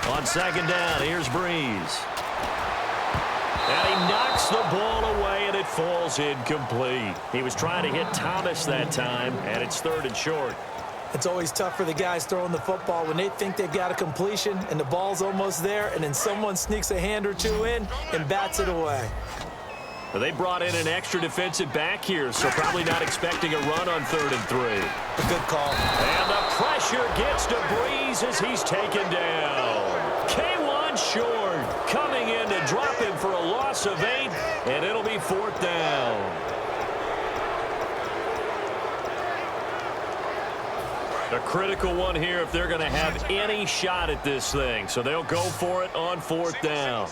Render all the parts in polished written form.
On second down, here's Breeze. And he knocks the ball away, and it falls incomplete. He was trying to hit Thomas that time, and it's 3rd and short. It's always tough for the guys throwing the football when they think they've got a completion and the ball's almost there, and then someone sneaks a hand or two in and bats it away. Well, they brought in an extra defensive back here, so probably not expecting a run on 3rd and 3. A good call. And the pressure gets to Breeze as he's taken down. K1 short, coming in to drop him for a loss of 8, and it'll be 4th down. A critical one here if they're going to have any shot at this thing. So they'll go for it on 4th down.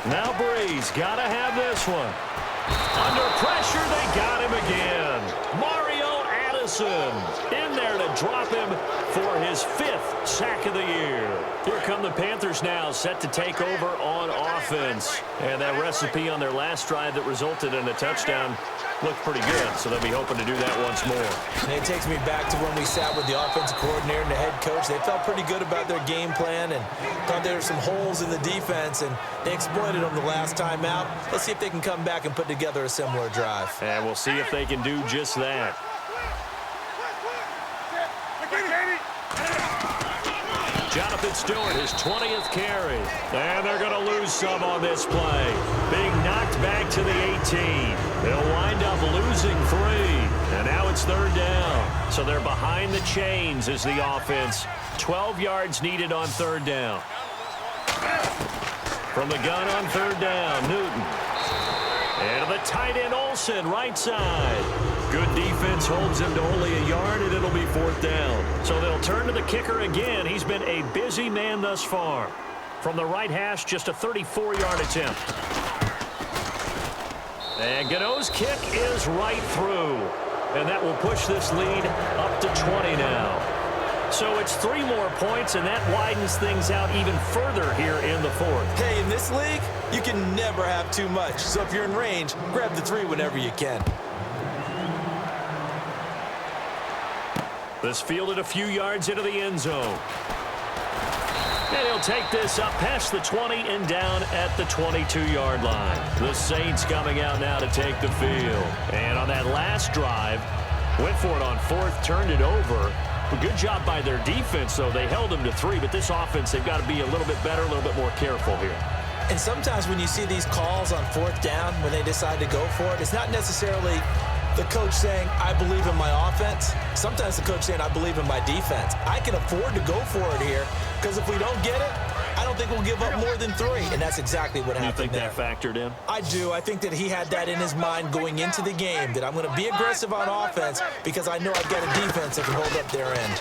Now Breeze got to have this one. Under pressure, they got him again. Mario Addison in there to drop him for his 5th sack of the year. Here come the Panthers now, set to take over on offense. And that recipe on their last drive that resulted in a touchdown looked pretty good, so they'll be hoping to do that once more. And it takes me back to when we sat with the offensive coordinator and the head coach. They felt pretty good about their game plan and thought there were some holes in the defense, and they exploited them the last time out. Let's see if they can come back and put together a similar drive. And we'll see if they can do just that. Jonathan Stewart, his 20th carry. And they're going to lose some on this play. Being knocked back to the 18. They'll wind up losing 3. And now it's 3rd down. So they're behind the chains as the offense. 12 yards needed on 3rd down. From the gun on 3rd down, Newton. And the tight end Olsen, right side. Good defense holds him to only a yard, and it'll be 4th down. So they'll turn to the kicker again. He's been a busy man thus far. From the right hash, just a 34-yard attempt. And Gano's kick is right through. And that will push this lead up to 20 now. So it's 3 more points, and that widens things out even further here in the 4th. Hey, in this league, you can never have too much. So if you're in range, grab the 3 whenever you can. This fielded a few yards into the end zone. And he'll take this up past the 20 and down at the 22-yard line. The Saints coming out now to take the field. And on that last drive, went for it on 4th, turned it over. A good job by their defense, though. They held them to 3, but this offense, they've got to be a little bit better, a little bit more careful here. And sometimes when you see these calls on 4th down, when they decide to go for it, it's not necessarily the coach saying, I believe in my offense. Sometimes the coach saying, I believe in my defense. I can afford to go for it here, because if we don't get it, I don't think we'll give up more than 3. And that's exactly what happened there. You think that factored in? I do. I think that he had that in his mind going into the game, that I'm going to be aggressive on offense because I know I've got a defense that can hold up their end.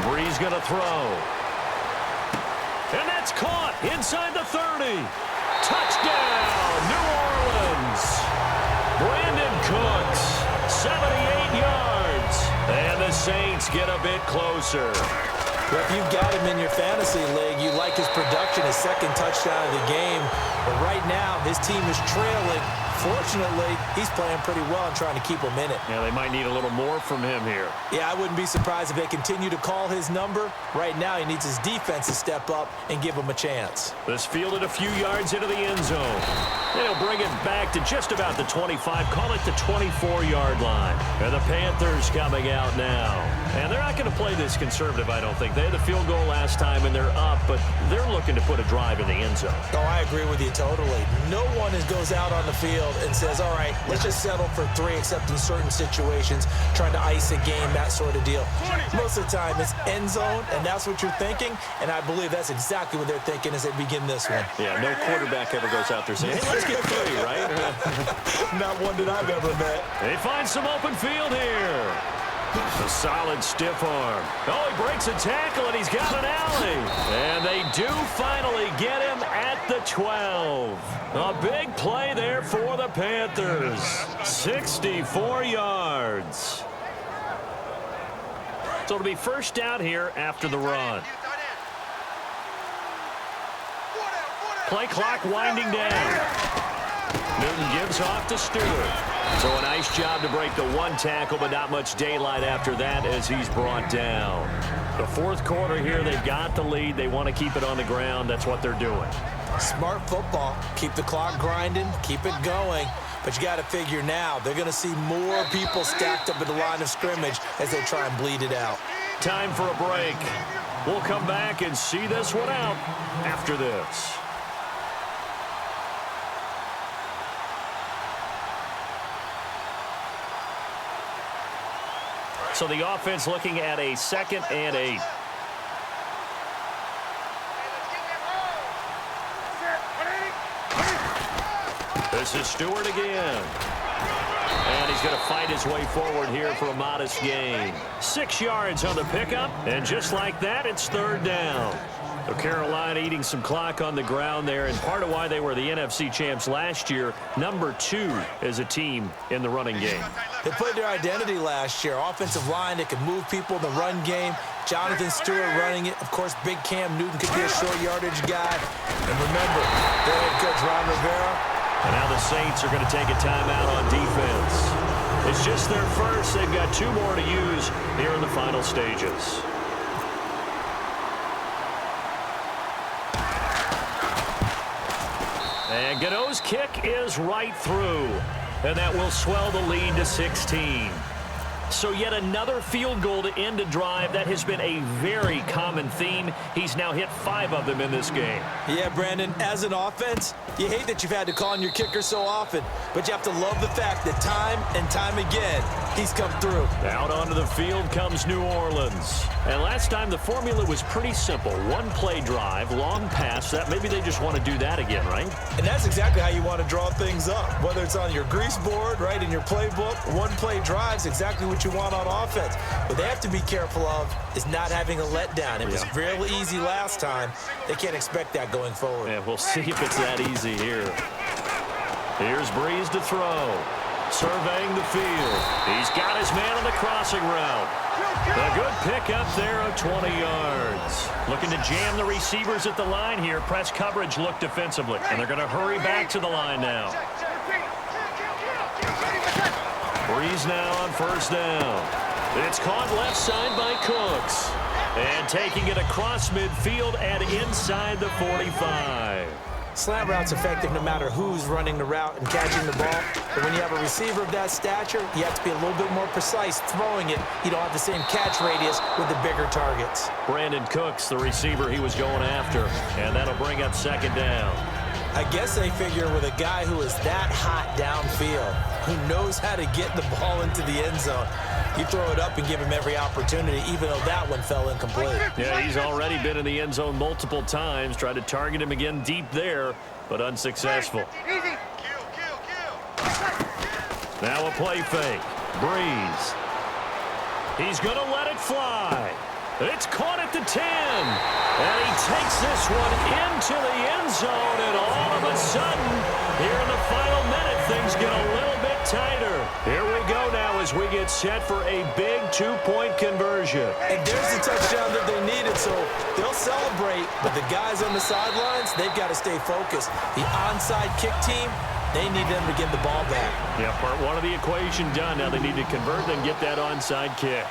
Breeze going to throw. And that's caught inside the 30. Touchdown, New Orleans. Brandon Cooks, 78 yards. And the Saints get a bit closer. Well, if you've got him in your fantasy league, you like his production, his 2nd touchdown of the game. But right now, his team is trailing. Fortunately, he's playing pretty well and trying to keep him in it. Yeah, they might need a little more from him here. Yeah, I wouldn't be surprised if they continue to call his number. Right now, he needs his defense to step up and give him a chance. This fielded a few yards into the end zone. They'll bring it back to just about the 25, call it the 24-yard line. And the Panthers coming out now. And they're not going to play this conservative, I don't think. They had the field goal last time, and they're up, but they're looking to put a drive in the end zone. Oh, I agree with you totally. No one goes out on the field and says, all right, let's just settle for 3, except in certain situations, trying to ice a game, that sort of deal. Most of the time, it's end zone, and that's what you're thinking, and I believe that's exactly what they're thinking as they begin this one. Yeah, no quarterback ever goes out there saying, hey, let's get 3, right? Not one that I've ever met. They find some open field here. A solid stiff arm. Oh, he breaks a tackle, and he's got an alley. And they do finally get him at the 12. A big play there for the Panthers. 64 yards. So it'll be 1st down here after the run. Play clock winding down. Newton gives off to Stewart. So a nice job to break the 1 tackle, but not much daylight after that as he's brought down. The fourth quarter here, they've got the lead. They want to keep it on the ground. That's what they're doing. Smart football. Keep the clock grinding. Keep it going. But you got to figure now they're going to see more people stacked up at the line of scrimmage as they try and bleed it out. Time for a break. We'll come back and see this one out after this. So the offense looking at a 2nd and 8. This is Stewart again. And he's going to fight his way forward here for a modest gain. 6 yards on the pickup, and just like that, it's 3rd down. So Carolina eating some clock on the ground there, and part of why they were the NFC champs last year, number 2 as a team in the running game. They played their identity last year. Offensive line that could move people in the run game. Jonathan Stewart running it. Of course, big Cam Newton could be a short yardage guy. And remember, their head coach Ron Rivera. And now the Saints are going to take a timeout on defense. It's just their first. They've got 2 more to use here in the final stages. And Gano's kick is right through. And that will swell the lead to 16. So yet another field goal to end a drive. That has been a very common theme. He's now hit 5 of them in this game. Yeah, Brandon, as an offense, you hate that you've had to call on your kicker so often, but you have to love the fact that time and time again, he's come through. Out onto the field comes New Orleans. And last time the formula was pretty simple. 1-play drive, long pass. That maybe they just want to do that again, right? And that's exactly how you want to draw things up. Whether it's on your grease board, right, in your playbook, 1-play drives, exactly what you want on offense. What they have to be careful of is not having a letdown. It was real easy last time. They can't expect that going forward. Yeah, we'll see if it's that easy here. Here's Breeze to throw. Surveying the field. He's got his man on the crossing route. A good pickup there of 20 yards. Looking to jam the receivers at the line here. Press coverage look defensively. And they're going to hurry back to the line now. Breeze now on 1st down. It's caught left side by Cooks. And taking it across midfield and inside the 45. Slant route's effective no matter who's running the route and catching the ball. But when you have a receiver of that stature, you have to be a little bit more precise throwing it. You don't have the same catch radius with the bigger targets. Brandon Cooks, the receiver he was going after. And that'll bring up 2nd down. I guess they figure with a guy who is that hot downfield, who knows how to get the ball into the end zone, you throw it up and give him every opportunity, even though that one fell incomplete. Yeah, he's already been in the end zone multiple times. Tried to target him again deep there, but unsuccessful. Now a play fake. Breeze. He's going to let it fly. It's caught at the 10. And he takes this one into the end zone. And all of a sudden, here in the final minute, things get a little bit tighter. Here we go now as we get set for a big 2-point conversion. And there's the touchdown that they needed, so they'll celebrate. But the guys on the sidelines, they've got to stay focused. The onside kick team, they need them to get the ball back. Yeah, part 1 of the equation done. Now they need to convert and get that onside kick.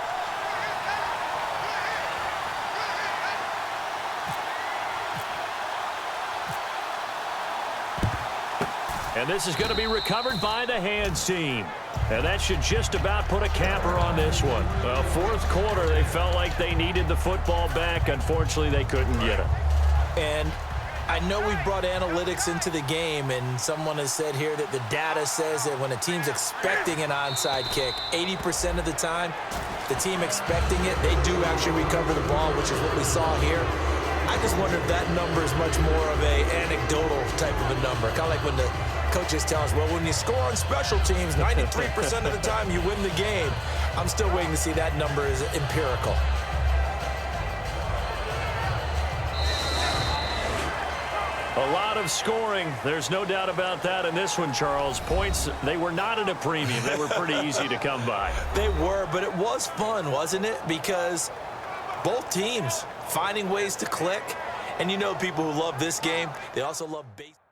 And this is going to be recovered by the hands team. And that should just about put a capper on this one. Well, 4th quarter, they felt like they needed the football back. Unfortunately, they couldn't get it. And I know we brought analytics into the game, and someone has said here that the data says that when a team's expecting an onside kick, 80% of the time, the team expecting it, they do actually recover the ball, which is what we saw here. I just wonder if that number is much more of a anecdotal type of a number. Kind of like when the coaches tell us, well, when you score on special teams, 93% of the time you win the game. I'm still waiting to see that number is empirical. A lot of scoring. There's no doubt about that in this one, Charles. Points, they were not at a premium. They were pretty easy to come by. They were, but it was fun, wasn't it? Because both teams finding ways to click. And you know people who love this game, they also love baseball.